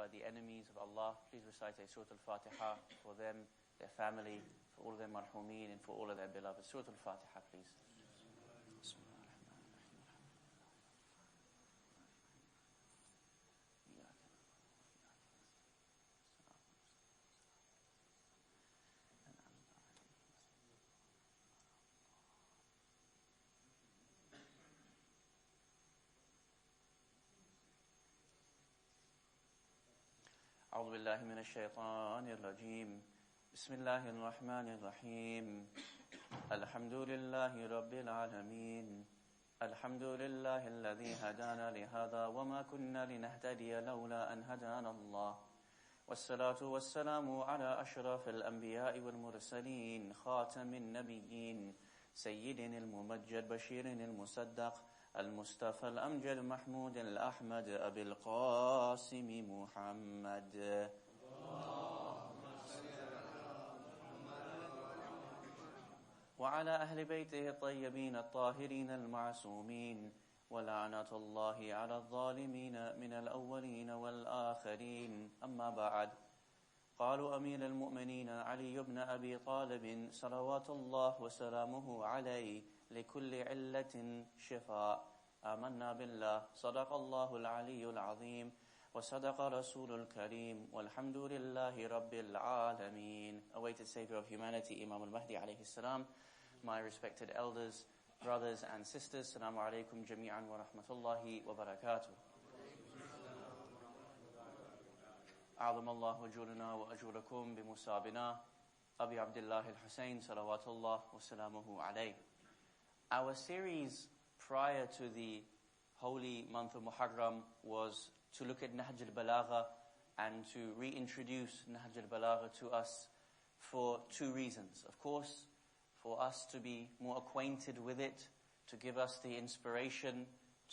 by the enemies of Allah, please recite a Surah Al-Fatiha for them, their family, for all of their marhumeen, and for all of their beloved. Surah Al-Fatiha, please. أعوذ بالله من الشيطان الرجيم بسم الله الرحمن الرحيم الحمد لله رب العالمين الحمد لله الذي هدانا لهذا وما كنا لنهتدي لولا أن هدانا الله والصلاة والسلام على أشرف الأنبياء والمرسلين خاتم النبيين سيدنا الممجد بشير المصدق المصطفى الأمجد محمود الأحمد أبي القاسم محمد وعلى أهل بيته الطيبين الطاهرين المعصومين ولعنة الله على الظالمين من الأولين والآخرين أما بعد قالوا أمير المؤمنين علي بن أبي طالب صلوات الله وسلامه عليه لكل علة شفاء آمنا بالله صدق الله العلي العظيم وصدق رسول الكريم والحمد لله رب العالمين. Awaited Savior of humanity, Imam al-Mahdi alayhi salam, my respected elders, brothers and sisters, Assalamu alaikum jami'an wa rahmatullahi wa barakatuh. أعظم الله أجورنا وأجوركم بمصابنا أبي عبد الله الحسين صلوات الله وسلامه عليه. Our series prior to the holy month of Muharram was to look at Nahj al-Balagha and to reintroduce Nahj al-Balagha to us for two reasons. Of course, for us to be more acquainted with it, to give us the inspiration,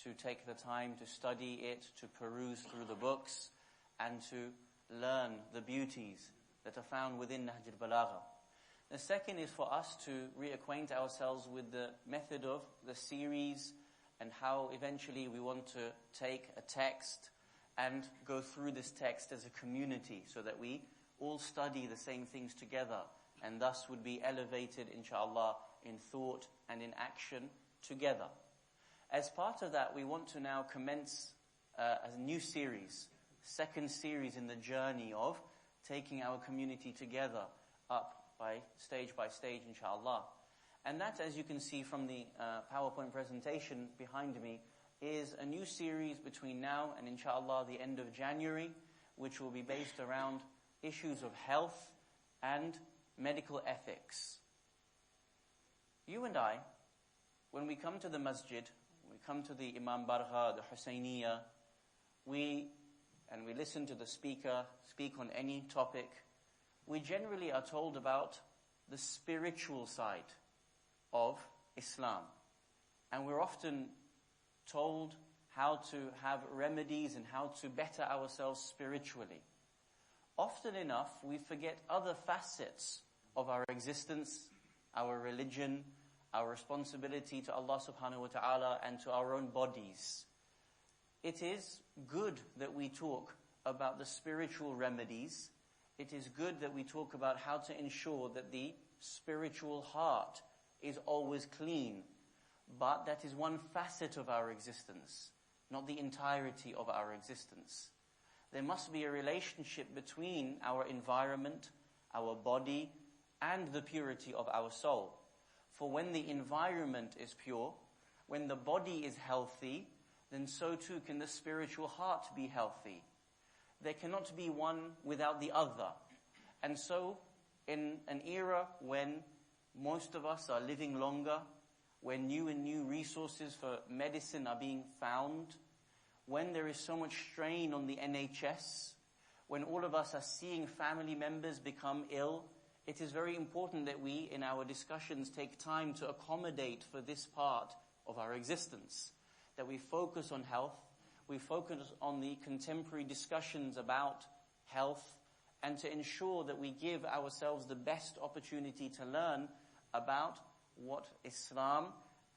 to take the time to study it, to peruse through the books, and to learn the beauties that are found within Nahj al-Balagha. The second is for us to reacquaint ourselves with the method of the series and how eventually we want to take a text and go through this text as a community so that we all study the same things together and thus would be elevated, inshallah, in thought and in action together. As part of that, we want to now commence a new series, second series in the journey of taking our community together up by stage, inshallah. And that, as you can see from the PowerPoint presentation behind me, is a new series between now and inshallah the end of January, which will be based around issues of health and medical ethics. You and I, when we come to the masjid, when we come to the Imam Bargha, the Husayniyah, we listen to the speaker speak on any topic, we generally are told about the spiritual side of Islam. And we're often told how to have remedies and how to better ourselves spiritually. Often enough, we forget other facets of our existence, our religion, our responsibility to Allah subhanahu wa ta'ala and to our own bodies. It is good that we talk about the spiritual remedies. It is good that we talk about how to ensure that the spiritual heart is always clean. But that is one facet of our existence, not the entirety of our existence. There must be a relationship between our environment, our body, and the purity of our soul. For when the environment is pure, when the body is healthy, then so too can the spiritual heart be healthy. There cannot be one without the other. And so, in an era when most of us are living longer, when new and new resources for medicine are being found, when there is so much strain on the NHS, when all of us are seeing family members become ill, it is very important that we, in our discussions, take time to accommodate for this part of our existence. That we focus on health, we focus on the contemporary discussions about health, and to ensure that we give ourselves the best opportunity to learn about what Islam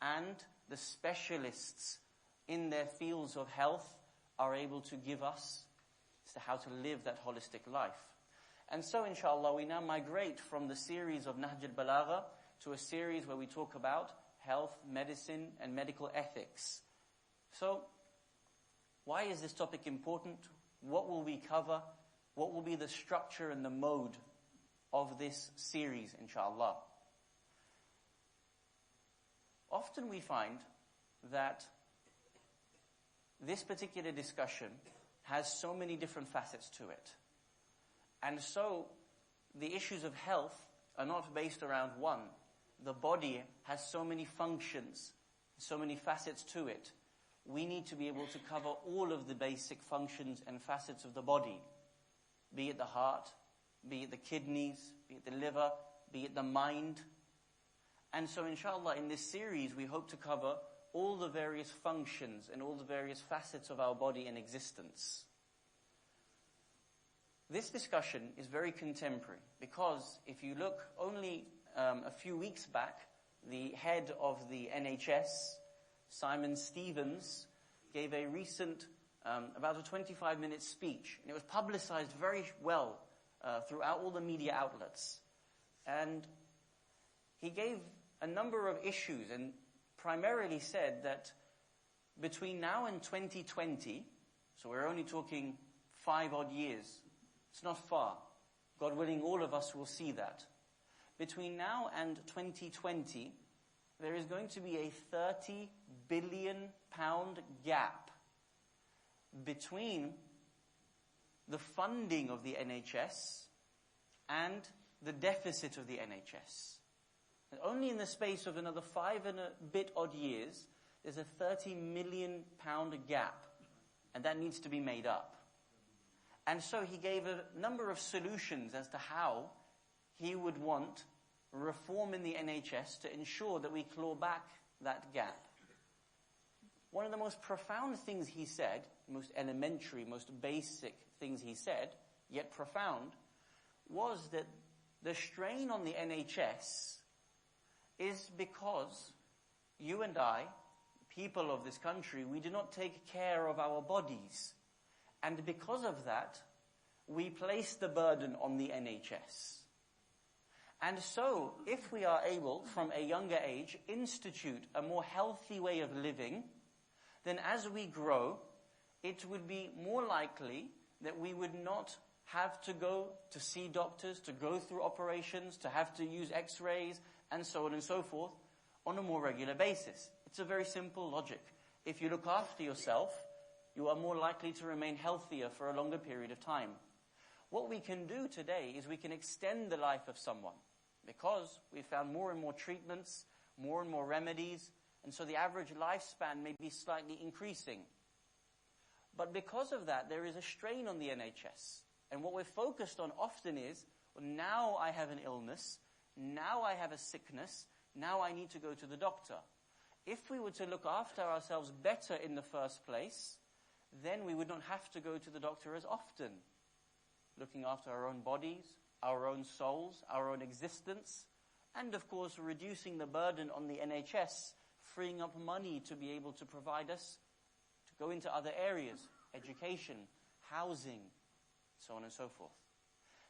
and the specialists in their fields of health are able to give us as to how to live that holistic life. And so, inshallah, we now migrate from the series of Nahj al-Balagha to a series where we talk about health, medicine, and medical ethics. So, why is this topic important? What will we cover? What will be the structure and the mode of this series, inshallah? Often we find that this particular discussion has so many different facets to it. And so, the issues of health are not based around one. The body has so many functions, so many facets to it. We need to be able to cover all of the basic functions and facets of the body. Be it the heart, be it the kidneys, be it the liver, be it the mind. And so inshallah in this series we hope to cover all the various functions and all the various facets of our body in existence. This discussion is very contemporary because if you look only a few weeks back, the head of the NHS, Simon Stevens, gave a recent, about a 25-minute speech. And it was publicized very well throughout all the media outlets. And he gave a number of issues and primarily said that between now and 2020, so we're only talking 5 odd years, it's not far. God willing, all of us will see that. Between now and 2020, there is going to be a £30 billion gap between the funding of the NHS and the deficit of the NHS. And only in the space of another 5 and a bit odd years, there's a £30 million gap, and that needs to be made up. And so he gave a number of solutions as to how he would want reform in the NHS to ensure that we claw back that gap. One of the most profound things he said, most elementary, most basic things he said, yet profound, was that the strain on the NHS is because you and I, people of this country, we do not take care of our bodies. And because of that, we place the burden on the NHS. And so, if we are able, from a younger age, institute a more healthy way of living, then as we grow, it would be more likely that we would not have to go to see doctors, to go through operations, to have to use x-rays, and so on and so forth, on a more regular basis. It's a very simple logic. If you look after yourself, you are more likely to remain healthier for a longer period of time. What we can do today is we can extend the life of someone, because we've found more and more treatments, more and more remedies, and so the average lifespan may be slightly increasing. But because of that, there is a strain on the NHS. And what we're focused on often is, well, now I have an illness, now I have a sickness, now I need to go to the doctor. If we were to look after ourselves better in the first place, then we would not have to go to the doctor as often. Looking after our own bodies, our own souls, our own existence, and of course reducing the burden on the NHS, freeing up money to be able to provide us to go into other areas, education, housing, so on and so forth.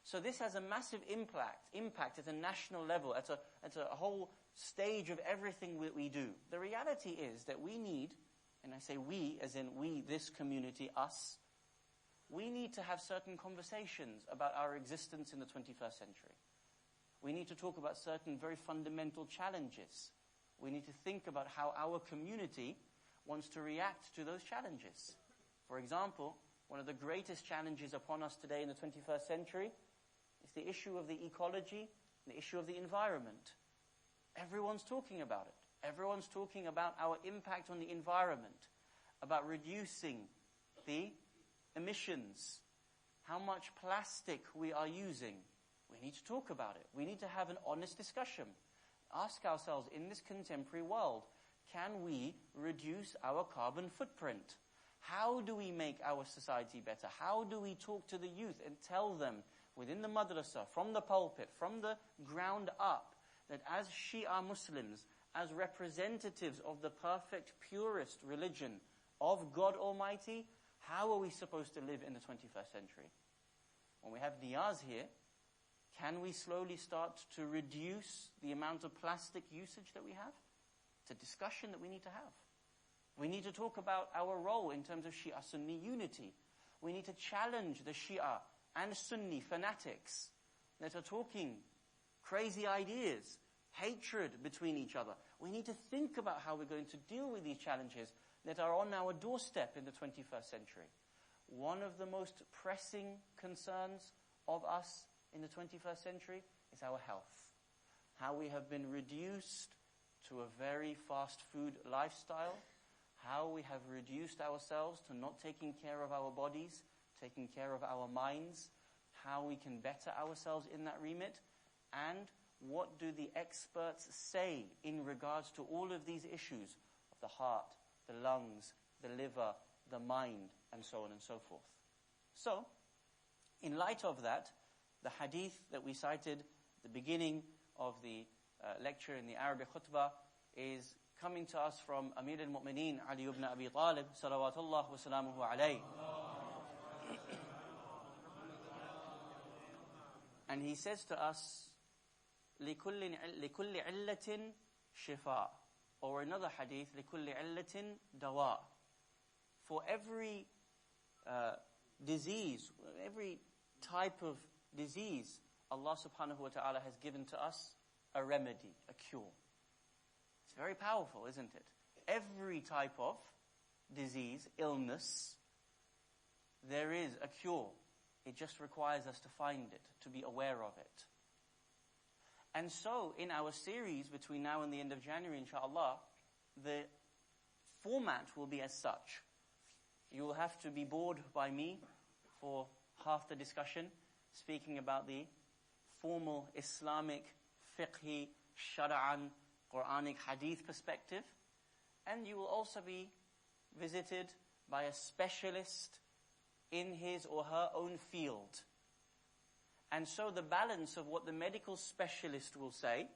So this has a massive impact at a national level, at a whole stage of everything that we do. The reality is that we need, and I say we, as in we, this community, us, we need to have certain conversations about our existence in the 21st century. We need to talk about certain very fundamental challenges. We need to think about how our community wants to react to those challenges. For example, one of the greatest challenges upon us today in the 21st century is the issue of the ecology, the issue of the environment. Everyone's talking about it. Everyone's talking about our impact on the environment, about reducing the emissions, how much plastic we are using. We need to talk about it. We need to have an honest discussion. Ask ourselves, in this contemporary world, can we reduce our carbon footprint? How do we make our society better? How do we talk to the youth and tell them within the madrasa, from the pulpit, from the ground up, that as Shia Muslims, as representatives of the perfect, purest religion of God Almighty, How are we supposed to live in the 21st century? When we have niyaz here, can we slowly start to reduce the amount of plastic usage that we have? It's a discussion that we need to have. We need to talk about our role in terms of Shia-Sunni unity. We need to challenge the Shia and Sunni fanatics that are talking crazy ideas, hatred between each other. We need to think about how we're going to deal with these challenges that are on our doorstep in the 21st century. One of the most pressing concerns of us in the 21st century is our health. How we have been reduced to a very fast food lifestyle. How we have reduced ourselves to not taking care of our bodies, taking care of our minds. How we can better ourselves in that remit. And what do the experts say in regards to all of these issues of the heart, the lungs, the liver, the mind, and so on and so forth. So, in light of that, the hadith that we cited at the beginning of the lecture in the Arabic khutbah is coming to us from Amir al-Mu'mineen Ali ibn Abi Talib, salawatullah wa salamuhu alayhi. And he says to us, لِكُلِّ عِلَّةٍ شِفَاء. Or another hadith, لِكُلِّ عِلَّةٍ دَوَاء. For every disease, every type of disease, Allah subhanahu wa ta'ala has given to us a remedy, a cure. It's very powerful, isn't it? Every type of disease, illness, there is a cure. It just requires us to find it, to be aware of it. And so, in our series between now and the end of January, inshallah, the format will be as such. You will have to be bored by me for half the discussion, speaking about the formal Islamic, fiqhi, shara'an, Quranic hadith perspective. And you will also be visited by a specialist in his or her own field. And so the balance of what the medical specialist will say,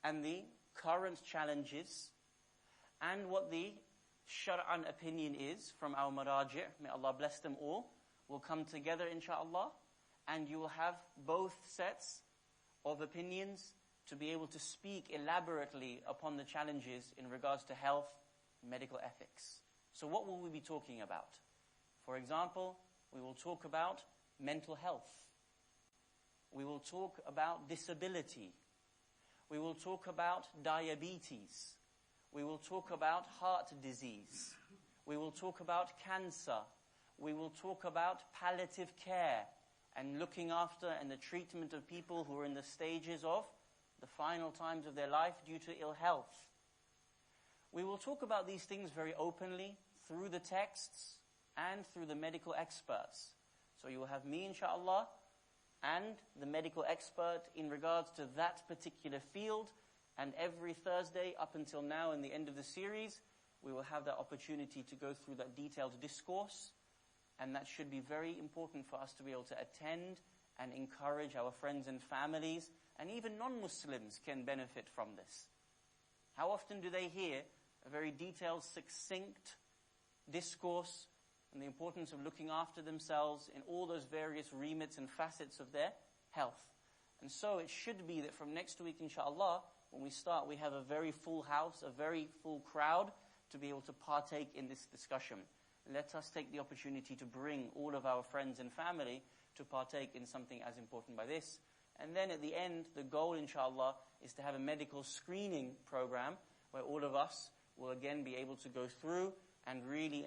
and the current challenges, and what the Shar'an opinion is from our maraji', may Allah bless them all, will come together inshaAllah, and you will have both sets of opinions to be able to speak elaborately upon the challenges in regards to health, medical ethics. So what will we be talking about? For example, we will talk about mental health. We will talk about disability. We will talk about diabetes. We will talk about heart disease. We will talk about cancer. We will talk about palliative care and looking after and the treatment of people who are in the stages of the final times of their life due to ill health. We will talk about these things very openly through the texts and through the medical experts. So you will have me, inshaAllah, and the medical expert in regards to that particular field. And every Thursday up until now and the end of the series, we will have that opportunity to go through that detailed discourse. And that should be very important for us to be able to attend and encourage our friends and families. And even non-Muslims can benefit from this. How often do they hear a very detailed, succinct discourse and the importance of looking after themselves in all those various remits and facets of their health? And so it should be that from next week, inshallah, when we start, we have a very full house, a very full crowd to be able to partake in this discussion. Let us take the opportunity to bring all of our friends and family to partake in something as important by this. And then at the end, the goal, inshallah, is to have a medical screening program where all of us will again be able to go through and really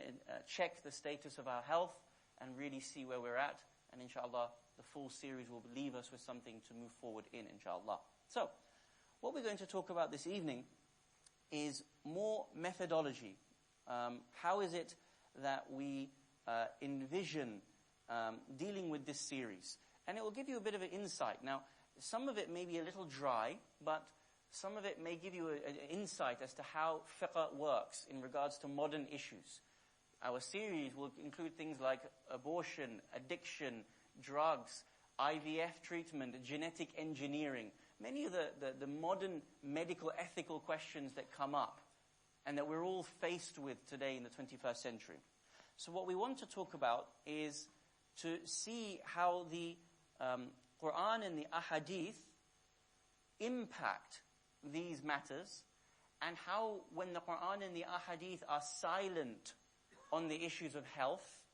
check the status of our health and really see where we're at. And inshallah, the full series will leave us with something to move forward in, inshallah. So, what we're going to talk about this evening is more methodology. How is it that we envision dealing with this series? And it will give you a bit of an insight. Now, some of it may be a little dry, but some of it may give you an insight as to how fiqh works in regards to modern issues. Our series will include things like abortion, addiction, drugs, IVF treatment, genetic engineering. Many of the modern medical ethical questions that come up and that we're all faced with today in the 21st century. So what we want to talk about is to see how the Quran and the Ahadith impact these matters, and how when the Quran and the Ahadith are silent on the issues of health,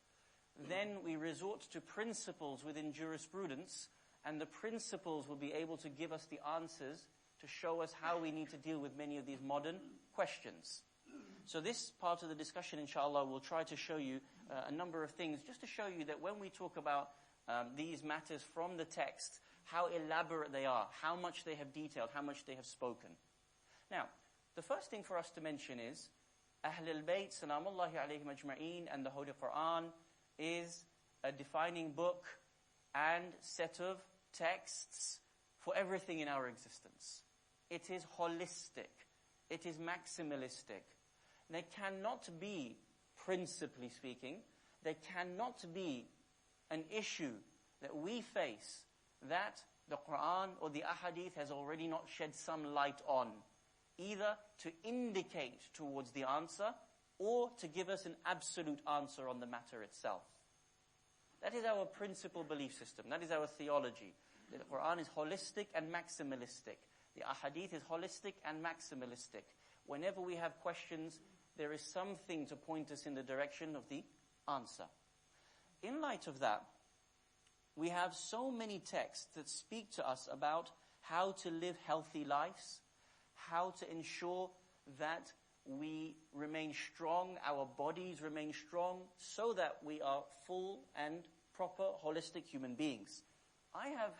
then we resort to principles within jurisprudence, and the principles will be able to give us the answers to show us how we need to deal with many of these modern questions. So this part of the discussion, inshallah, will try to show you a number of things, just to show you that when we talk about these matters from the text, how elaborate they are, how much they have detailed, how much they have spoken. Now, the first thing for us to mention is Ahlul Bayt, salamullahi alayhim ajma'een, and the Holy Quran is a defining book and set of texts for everything in our existence. It is holistic. It is maximalistic. There cannot be, principally speaking, there cannot be an issue that we face that the Quran or the Ahadith has already not shed some light on, either to indicate towards the answer or to give us an absolute answer on the matter itself. That is our principal belief system. That is our theology. The Quran is holistic and maximalistic. The Ahadith is holistic and maximalistic. Whenever we have questions, there is something to point us in the direction of the answer. In light of that, we have so many texts that speak to us about how to live healthy lives, how to ensure that we remain strong, our bodies remain strong, so that we are full and proper, holistic human beings. I have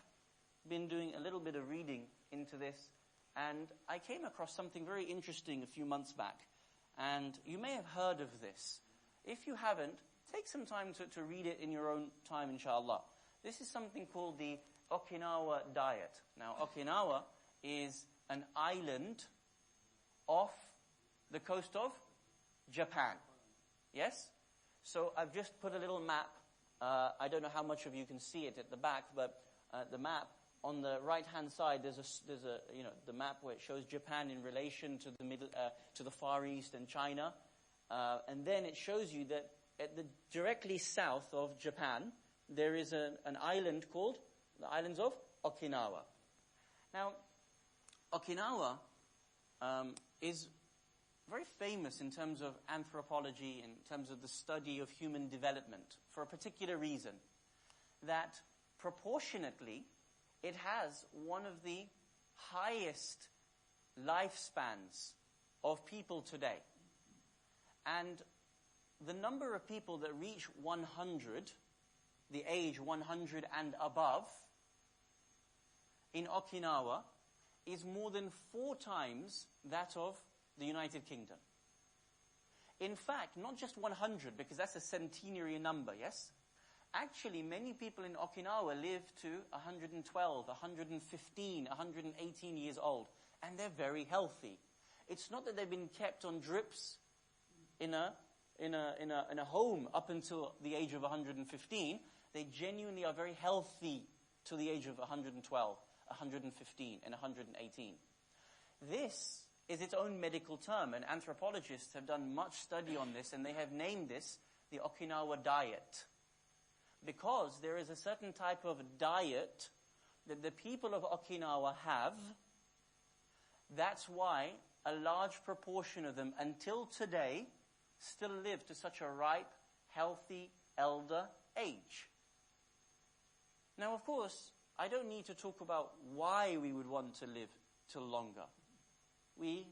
been doing a little bit of reading into this, and I came across something very interesting a few months back. And you may have heard of this. If you haven't, take some time to read it in your own time, inshallah. This is something called the Okinawa diet. Now, Okinawa is an island off the coast of Japan. Yes? So I've just put a little map. I don't know how much of you can see it at the back, but the map on the right-hand side, there's a the map where it shows Japan in relation to the Far East and China, and then it shows you that at the directly south of Japan there is an island called the Islands of Okinawa. Now, Okinawa is very famous in terms of anthropology, in terms of the study of human development, for a particular reason, that proportionately it has one of the highest lifespans of people today. And the number of people that reach 100, the age 100 and above, in Okinawa is more than 4 times that of the United Kingdom. In fact, not just 100, because that's a centenary number, yes? Actually, many people in Okinawa live to 112, 115, 118 years old, and they're very healthy. It's not that they've been kept on drips in a home up until the age of 115. They genuinely are very healthy to the age of 112, 115, and 118. This is its own medical term, and anthropologists have done much study on this, and they have named this the Okinawa diet. Because there is a certain type of diet that the people of Okinawa have. That's why a large proportion of them, until today, still live to such a ripe, healthy, elder age. Now, of course, I don't need to talk about why we would want to live till longer. We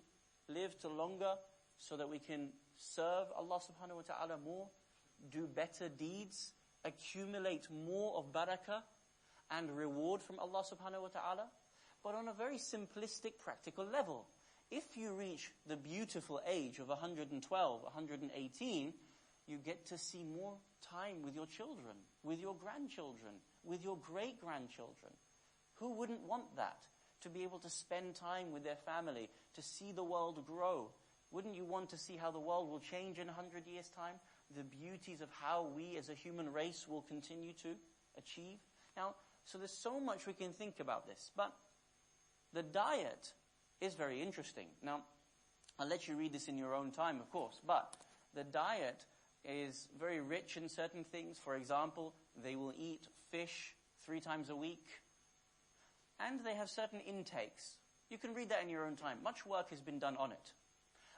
live till longer so that we can serve Allah subhanahu wa ta'ala more, do better deeds, accumulate more of barakah and reward from Allah subhanahu wa ta'ala. But on a very simplistic, practical level, if you reach the beautiful age of 112, 118, you get to see more time with your children, with your grandchildren, with your great-grandchildren. Who wouldn't want that? To be able to spend time with their family, to see the world grow. Wouldn't you want to see how the world will change in 100 years' time? The beauties of how we as a human race will continue to achieve. Now, so there's so much we can think about this. But the diet is very interesting. Now, I'll let you read this in your own time, of course. But the diet is very rich in certain things. For example, they will eat fish 3 times a week. And they have certain intakes. You can read that in your own time. Much work has been done on it.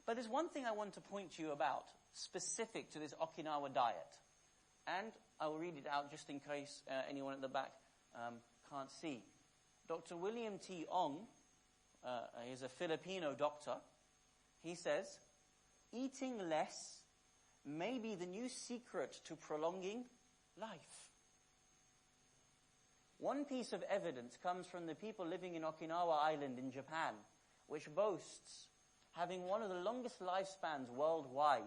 But there's one thing I want to point to you about, specific to this Okinawa diet. And I will read it out just in case anyone at the back can't see. Dr. William T. Ong is a Filipino doctor. He says, eating less may be the new secret to prolonging life. One piece of evidence comes from the people living in Okinawa Island in Japan, which boasts having one of the longest lifespans worldwide.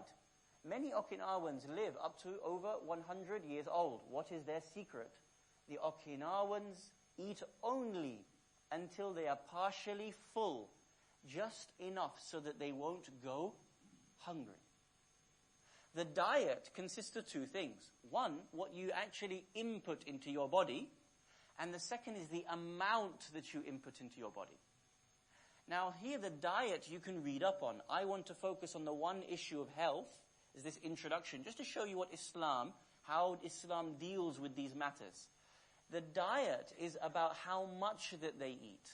Many Okinawans live up to over 100 years old. What is their secret? The Okinawans eat only until they are partially full, just enough so that they won't go hungry. The diet consists of 2 things. One, what you actually input into your body, and the second is the amount that you input into your body. Now here the diet you can read up on. I want to focus on the one issue of health, is this introduction, just to show you how Islam deals with these matters. The diet is about how much that they eat.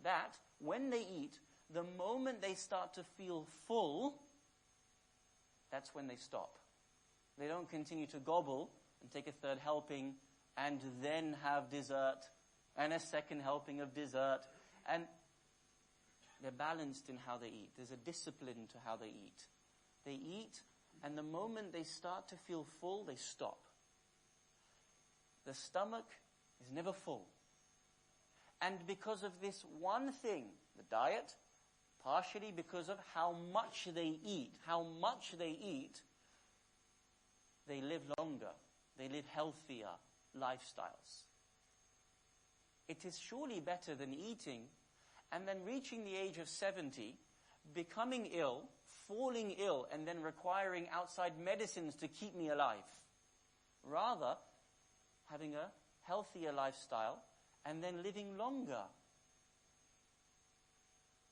That, when they eat, the moment they start to feel full, that's when they stop. They don't continue to gobble and take a 3rd helping and then have dessert and a 2nd helping of dessert. And they're balanced in how they eat. There's a discipline to how they eat. They eat, and the moment they start to feel full, they stop. The stomach is never full. And because of this one thing, the diet, partially because of how much they eat, they live longer. They live healthier lifestyles. It is surely better than eating and then reaching the age of 70, becoming ill, falling ill, and then requiring outside medicines to keep me alive. Rather, having a healthier lifestyle and then living longer.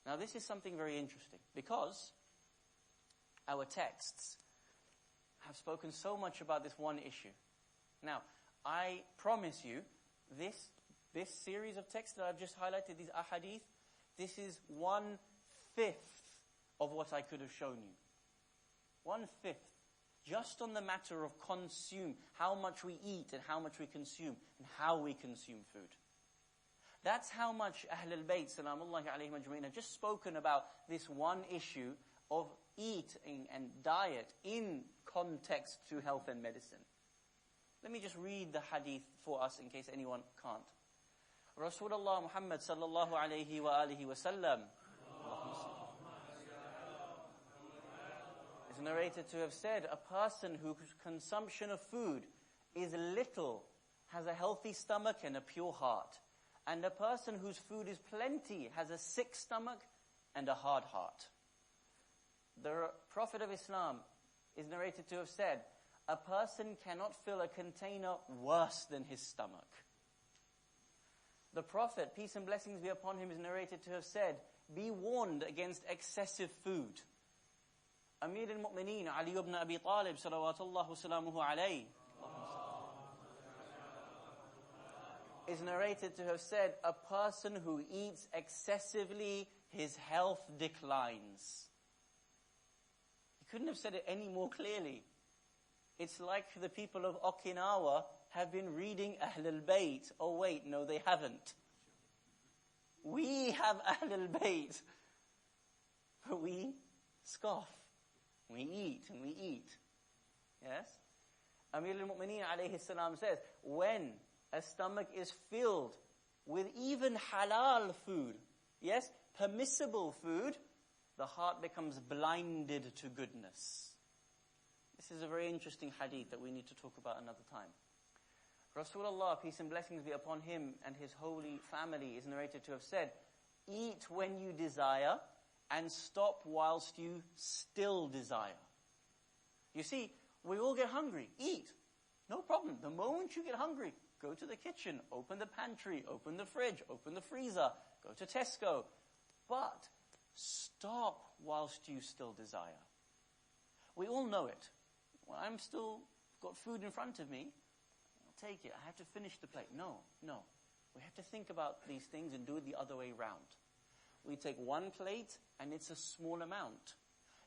Now this is something very interesting, because our texts have spoken so much about this one issue. Now, I promise you, this series of texts that I've just highlighted, these ahadith, this is 1/5 of what I could have shown you. 1/5. Just on the matter of consume, how much we eat and how much we consume, and how we consume food. That's how much Ahlul Bayt, salamullahi alayhim ajma'in, have just spoken about this one issue of eating and diet in context to health and medicine. Let me just read the hadith for us in case anyone can't. Rasulullah Muhammad sallallahu alayhi wa alihi wa sallam is narrated to have said, a person whose consumption of food is little has a healthy stomach and a pure heart. And a person whose food is plenty has a sick stomach and a hard heart. The Prophet of Islam is narrated to have said, a person cannot fill a container worse than his stomach. The Prophet, peace and blessings be upon him, is narrated to have said, be warned against excessive food. Amir al-Mu'mineen, Ali ibn Abi Talib, salawatullahu salamuhu alayhi, is narrated to have said, a person who eats excessively, his health declines. He couldn't have said it any more clearly. It's like the people of Okinawa have been reading Ahlul Bayt. Oh wait, no they haven't. We have Ahlul Bayt. But we scoff. We eat and we eat. Yes? Amir al-Mu'mineen alayhi salam says, when a stomach is filled with even halal food, yes, permissible food, the heart becomes blinded to goodness. This is a very interesting hadith that we need to talk about another time. Rasulullah, peace and blessings be upon him and his holy family, is narrated to have said, eat when you desire and stop whilst you still desire. You see, we all get hungry. Eat. No problem. The moment you get hungry, go to the kitchen, open the pantry, open the fridge, open the freezer, go to Tesco. But stop whilst you still desire. We all know it. Well, I'm still got food in front of me. I'll take it. I have to finish the plate. No. We have to think about these things and do it the other way round. We take one plate and it's a small amount.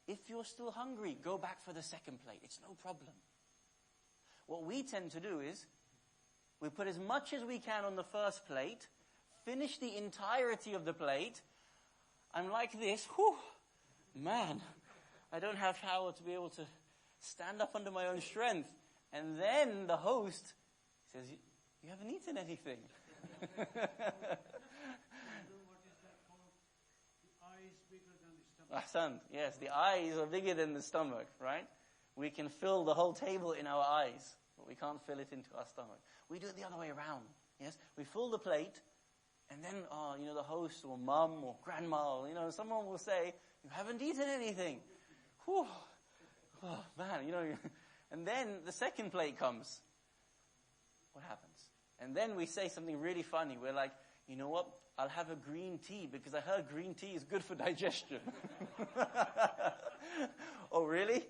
If you're still hungry, go back for the second plate. It's no problem. What we tend to do is, we put as much as we can on the first plate, finish the entirety of the plate. I'm like this, man, I don't have power to be able to stand up under my own strength. And then the host says, you haven't eaten anything. Ahsan, yes, the eyes are bigger than the stomach, right? We can fill the whole table in our eyes, but we can't fill it into our stomach. We do it the other way around, yes? We fill the plate, and then, the host or mum or grandma, or, someone will say, you haven't eaten anything. Whew. Oh, man, and then the second plate comes. What happens? And then we say something really funny. We're like, you know what? I'll have a green tea because I heard green tea is good for digestion. Oh, really?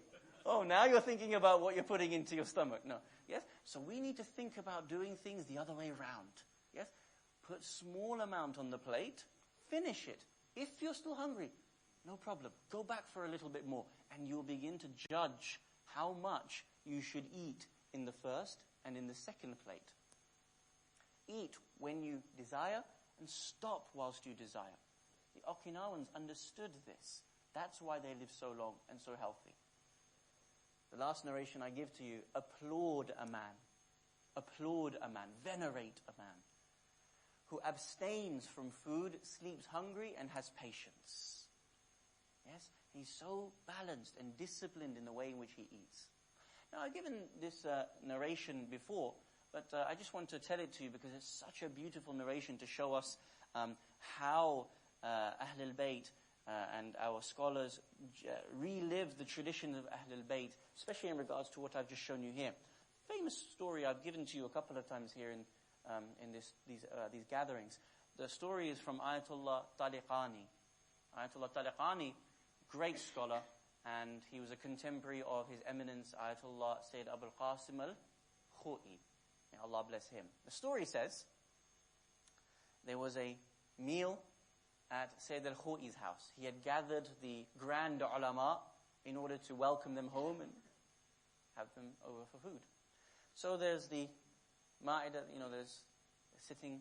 Oh, now you're thinking about what you're putting into your stomach. No. Yes? So we need to think about doing things the other way around. Yes? Put small amount on the plate, finish it. If you're still hungry, no problem. Go back for a little bit more, and you'll begin to judge how much you should eat in the first and in the second plate. Eat when you desire, and stop whilst you desire. The Okinawans understood this. That's why they live so long and so healthy. The last narration I give to you, applaud a man, venerate a man who abstains from food, sleeps hungry, and has patience. Yes, he's so balanced and disciplined in the way in which he eats. Now, I've given this narration before, but I just want to tell it to you because it's such a beautiful narration to show us how Ahl al-Bayt and our scholars relive the tradition of Ahl al-Bayt, especially in regards to what I've just shown you here. Famous story I've given to you a couple of times here in these gatherings. The story is from Ayatollah Taliqani. Ayatollah Taliqani, great scholar, and he was a contemporary of His Eminence Ayatollah Sayyid Abul Qasim al-Khoi. May Allah bless him. The story says there was a meal at Sayyid al-Khoi's house. He had gathered the grand ulama in order to welcome them home and have them over for food. So there's the ma'idah, there's sitting,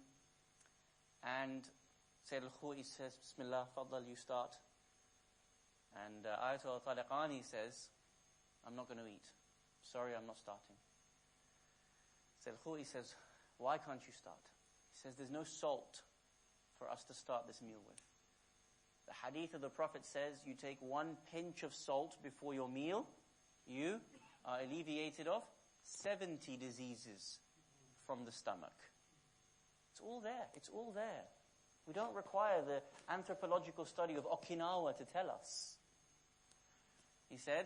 and Sayyid al-Khoi says, Bismillah, Faddal, you start. And Ayatollah Taliqani says, I'm not going to eat. Sorry, I'm not starting. Sayyid al-Khoi says, why can't you start? He says, there's no salt for us to start this meal with. The hadith of the Prophet says, you take 1 pinch of salt before your meal, you are alleviated of 70 diseases from the stomach. It's all there. It's all there. We don't require the anthropological study of Okinawa to tell us. He said,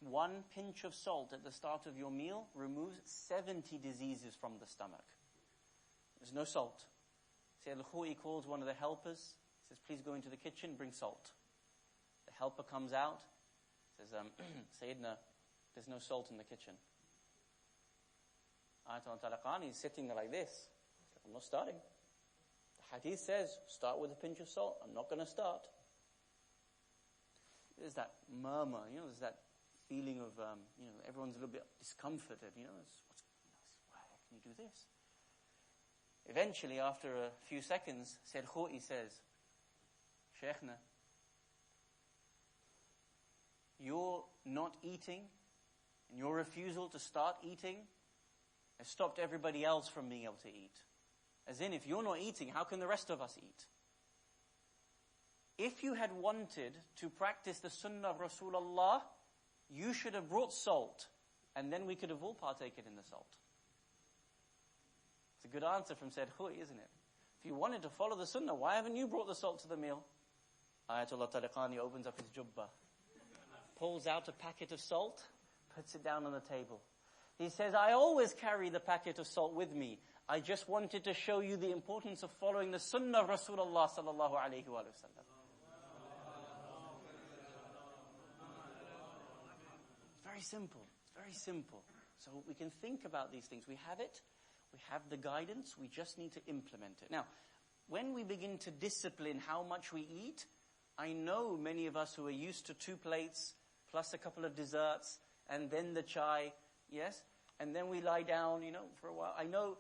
1 pinch of salt at the start of your meal removes 70 diseases from the stomach. There's no salt. Sayyid al-Khoi calls one of the helpers, says, please go into the kitchen, bring salt. The helper comes out, says, Sayyidina, there's no salt in the kitchen. Ayatollah Taliqani is sitting there like this. He's like, I'm not starting. The hadith says, start with a pinch of salt. I'm not going to start. There's that murmur, there's that feeling of, everyone's a little bit discomforted, why can you do this? Eventually, after a few seconds, Sayyid Khoi says, Sheikhna, your not eating and your refusal to start eating has stopped everybody else from being able to eat. As in, if you're not eating, how can the rest of us eat? If you had wanted to practice the sunnah of Rasulullah, you should have brought salt, and then we could have all partaken in the salt. It's a good answer from Sayyid Khoi, isn't it? If you wanted to follow the sunnah, why haven't you brought the salt to the meal? Ayatollah Taliqani opens up his jubbah, pulls out a packet of salt, puts it down on the table. He says, I always carry the packet of salt with me. I just wanted to show you the importance of following the sunnah of Rasulullah sallallahu alayhi wa sallam. Very simple. It's Very simple. So we can think about these things. We have it. We have the guidance. We just need to implement it. Now, when we begin to discipline how much we eat, I know many of us who are used to 2 plates, plus a couple of desserts, and then the chai, yes? And then we lie down, for a while. I know,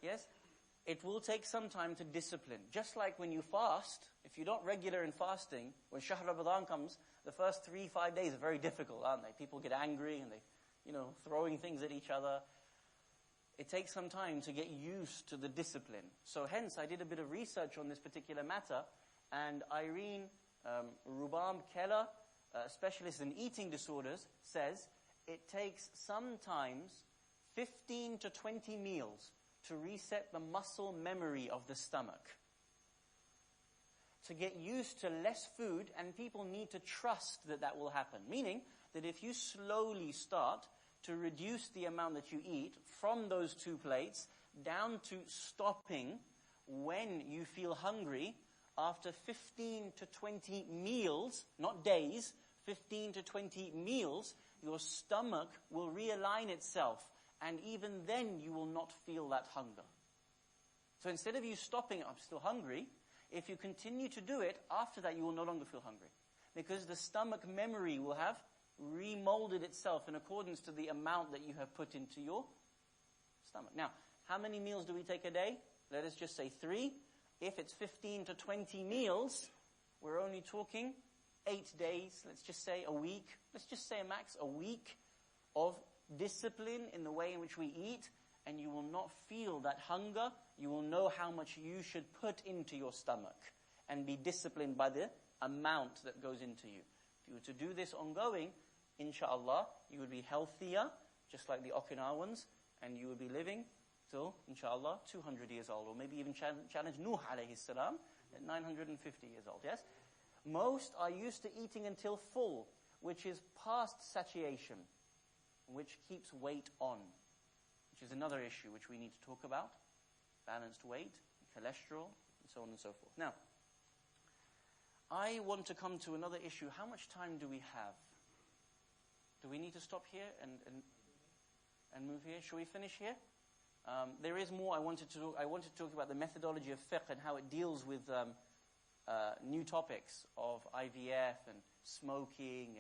yes? It will take some time to discipline. Just like when you fast, if you're not regular in fasting, when Shahr Ramadan comes, the first 3-5 days are very difficult, aren't they? People get angry and they, throwing things at each other. It takes some time to get used to the discipline. So hence, I did a bit of research on this particular matter, and Irene Rubam Keller, a specialist in eating disorders, says it takes sometimes 15 to 20 meals to reset the muscle memory of the stomach. To get used to less food, and people need to trust that that will happen. Meaning that if you slowly start to reduce the amount that you eat from those 2 plates down to stopping when you feel hungry, after 15 to 20 meals, not days, 15 to 20 meals, your stomach will realign itself. And even then, you will not feel that hunger. So instead of you stopping, I'm still hungry, if you continue to do it, after that you will no longer feel hungry. Because the stomach memory will have remolded itself in accordance to the amount that you have put into your stomach. Now, how many meals do we take a day? Let us just say 3. If it's 15 to 20 meals, we're only talking 8 days, let's just say a week. Let's just say a max, a week of discipline in the way in which we eat, and you will not feel that hunger. You will know how much you should put into your stomach and be disciplined by the amount that goes into you. If you were to do this ongoing, inshallah, you would be healthier, just like the Okinawans, and you would be living till, inshallah, 200 years old, or maybe even challenge Nuh alayhi salam at 950 years old, yes? Most are used to eating until full, which is past satiation, which keeps weight on, which is another issue which we need to talk about. Balanced weight, cholesterol, and so on and so forth. Now, I want to come to another issue. How much time do we have? Do we need to stop here and move here? Shall we finish here? There is more I wanted to talk about the methodology of fiqh and how it deals with new topics of IVF and smoking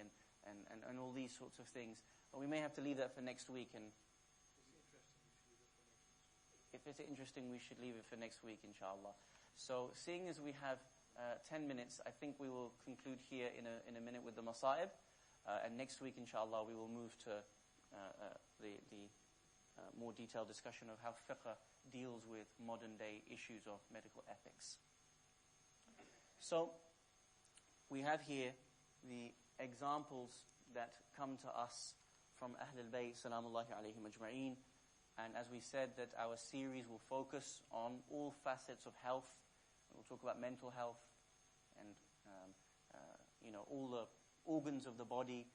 and all these sorts of things. But we may have to leave that for next week. And if it's interesting, we should leave it for next week, inshallah. So, seeing as we have 10 minutes, I think we will conclude here in a minute with the masa'ib. And next week, inshallah, we will move to the more detailed discussion of how fiqh deals with modern-day issues of medical ethics. So, we have here the examples that come to us from Ahl al-Bayt, salamullahi alayhim ajma'een. And as we said, that our series will focus on all facets of health. We'll talk about mental health and, all the organs of the body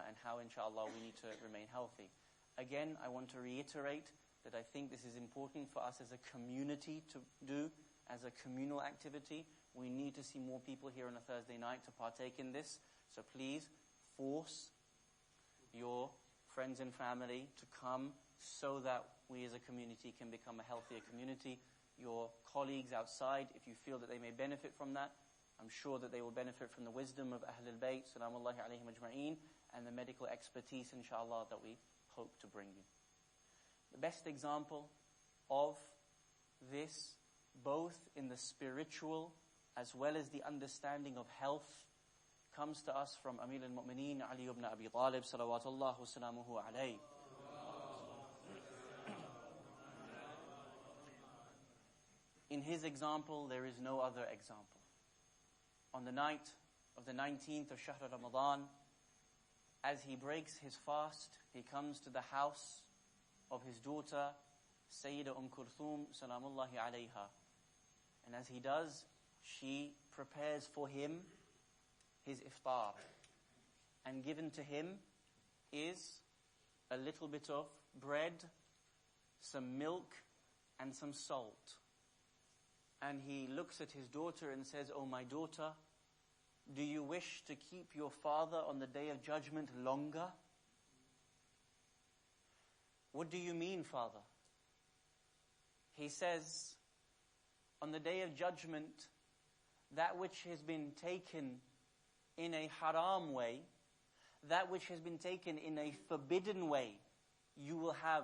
and how, inshallah, we need to remain healthy. Again, I want to reiterate that I think this is important for us as a community to do, as a communal activity. We need to see more people here on a Thursday night to partake in this. So please force your friends and family to come so that we as a community can become a healthier community. Your colleagues outside, if you feel that they may benefit from that, I'm sure that they will benefit from the wisdom of Ahl al-Bayt, salamullahi alayhim ajma'een, and the medical expertise, inshallah, that we hope to bring you. The best example of this, both in the spiritual as well as the understanding of health, comes to us from Amir al-Mu'mineen Ali ibn Abi Talib, salawatullah wa salamuhu alayhi. In his example, there is no other example. On the night of the 19th of Shahr Ramadan, as he breaks his fast, he comes to the house of his daughter, Sayyida Kulthum, salamullahi alayha. And as he does, she prepares for him his iftar. And given to him is a little bit of bread, some milk, and some salt. And he looks at his daughter and says, "Oh, my daughter, do you wish to keep your father on the Day of Judgment longer?" What do you mean, father? He says, on the day of judgment, that which has been taken in a haram way, that which has been taken in a forbidden way, you will have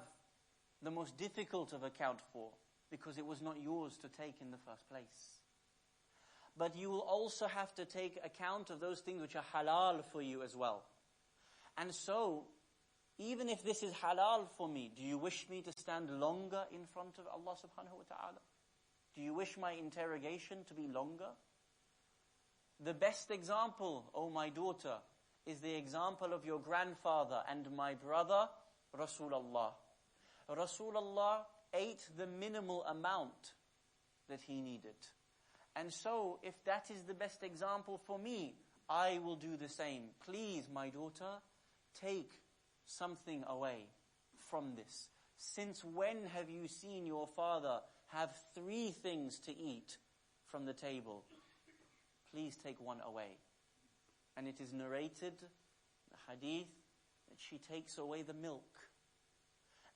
the most difficult of account for, because it was not yours to take in the first place. But you will also have to take account of those things which are halal for you as well. And so, even if this is halal for me, do you wish me to stand longer in front of Allah subhanahu wa ta'ala? Do you wish my interrogation to be longer? The best example, O my daughter, is the example of your grandfather and my brother, Rasulullah. Rasulullah ate the minimal amount that he needed. And so, if that is the best example for me, I will do the same. Please, my daughter, take something away from this. Since when have you seen your father have 3 things to eat from the table? Please take one away. And it is narrated, the hadith, that she takes away the milk.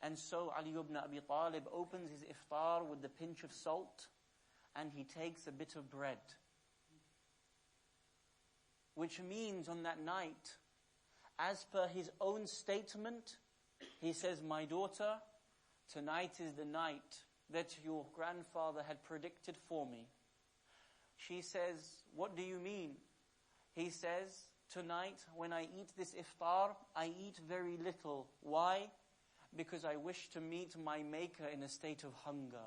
And so Ali ibn Abi Talib opens his iftar with the pinch of salt, and he takes a bit of bread. Which means on that night, as per his own statement, he says, my daughter, tonight is the night that your grandfather had predicted for me. She says, what do you mean? He says, tonight when I eat this iftar, I eat very little. Why? Because I wish to meet my Maker in a state of hunger.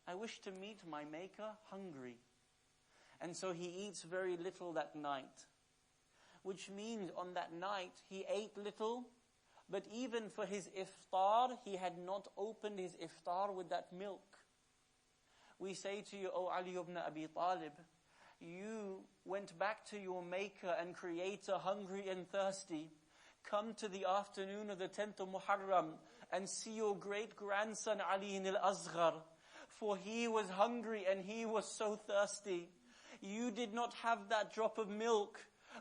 I wish to meet my Maker hungry. And so he eats very little that night. Which means on that night he ate little, but even for his iftar, he had not opened his iftar with that milk. We say to you, O Ali ibn Abi Talib, you went back to your Maker and Creator hungry and thirsty. Come to the afternoon of the 10th of Muharram and see your great-grandson Ali al-Asghar. For he was hungry and he was so thirsty. You did not have that drop of milk,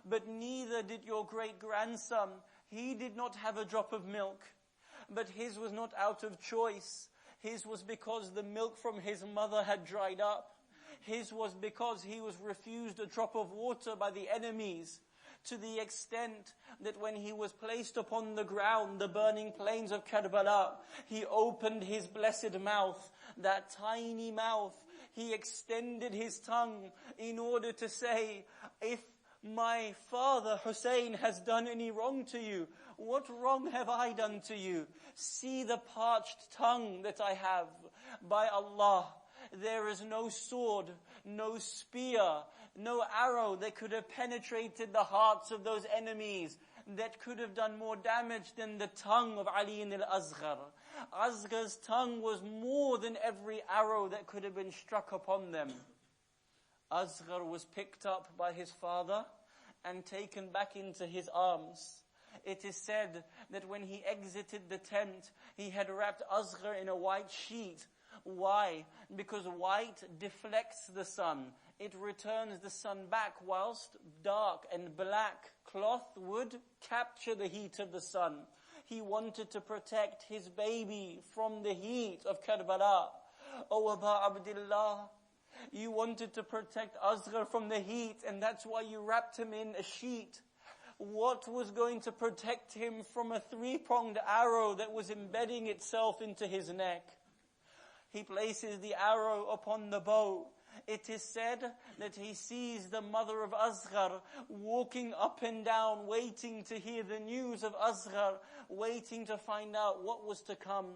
but neither did your great-grandson. He did not have a drop of milk, but his was not out of choice. His was because the milk from his mother had dried up. His was because he was refused a drop of water by the enemies, to the extent that when he was placed upon the ground, the burning plains of Karbala, he opened his blessed mouth, that tiny mouth. He extended his tongue in order to say, if my father Hussein has done any wrong to you, what wrong have I done to you? See the parched tongue that I have. By Allah, there is no sword, no spear, no arrow that could have penetrated the hearts of those enemies, that could have done more damage than the tongue of Ali al-Asghar. Asghar's tongue was more than every arrow that could have been struck upon them. Asghar was picked up by his father and taken back into his arms. It is said that when he exited the tent, he had wrapped Asghar in a white sheet. Why? Because white deflects the sun. It returns the sun back, whilst dark and black cloth would capture the heat of the sun. He wanted to protect his baby from the heat of Karbala. O Aba Abdullah, you wanted to protect Asghar from the heat, and that's why you wrapped him in a sheet. What was going to protect him from a 3-pronged arrow that was embedding itself into his neck? He places the arrow upon the bow. It is said that he sees the mother of Asghar walking up and down, waiting to hear the news of Asghar, waiting to find out what was to come.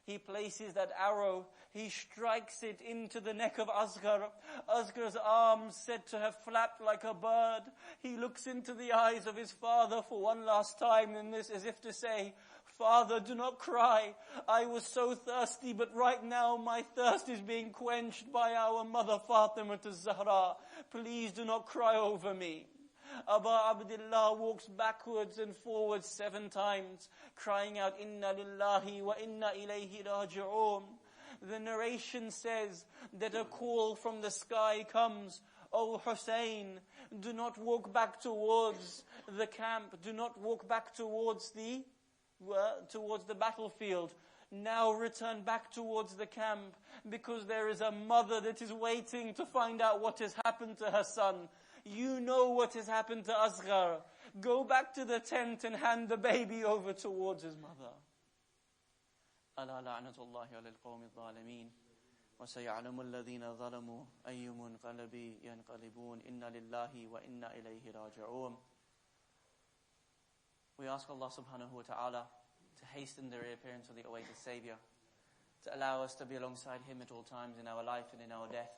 He places that arrow, he strikes it into the neck of Asghar. Asghar's arms said to have flapped like a bird. He looks into the eyes of his father for one last time, and this as if to say, Father, do not cry. I was so thirsty, but right now my thirst is being quenched by our mother Fatima az-Zahra. Please do not cry over me. Aba Abdullah walks backwards and forwards 7 times, crying out, Inna lillahi wa inna ilayhi raji'un. The narration says that a call from the sky comes, O Hussein, do not walk back towards the camp, do not walk back towards the towards the battlefield. Now return back towards the camp, because there is a mother that is waiting to find out what has happened to her son. You know what has happened to Asghar. Go back to the tent and hand the baby over towards his mother. ألا لعنة الله على القوم الظالمين وسيعلم الذين ظلموا أي منقلب ينقلبون إنا لله وإنا إليه راجعون. We ask Allah subhanahu wa ta'ala to hasten the reappearance of the awaited Savior, to allow us to be alongside Him at all times in our life and in our death.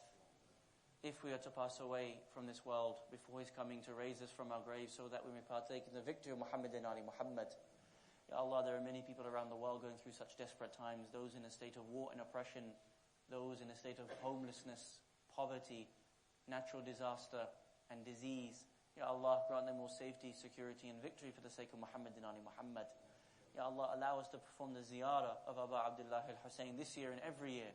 If we are to pass away from this world before His coming to raise us from our graves, so that we may partake in the victory of Muhammad and Ali Muhammad. Ya Allah, there are many people around the world going through such desperate times, those in a state of war and oppression, those in a state of homelessness, poverty, natural disaster and disease. Ya Allah, grant them all safety, security and victory for the sake of Muhammad and Ali Muhammad. Ya Allah, allow us to perform the ziyarah of Abu Abdullah al-Hussein this year and every year,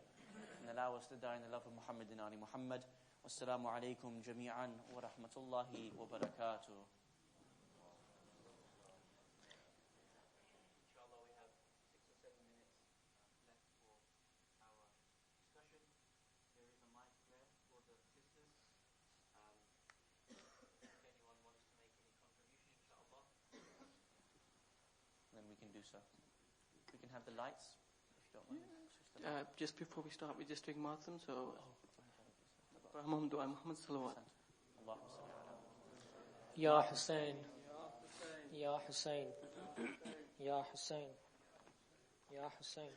and allow us to die in the love of Muhammad and Ali Muhammad. Wassalamu alaikum jami'an wa rahmatullahi wa barakatuh. Inshallah, we have 6 or 7 minutes left for our discussion. There is a mic there for the sisters. If anyone wants to make any contribution, inshallah, then we can do so. We can have the lights, if you don't mind. Just before we start, we're just doing Matham, so Muhammad salawat. Ya Hussein, Ya Hussein, Ya Hussein, Ya Hussein.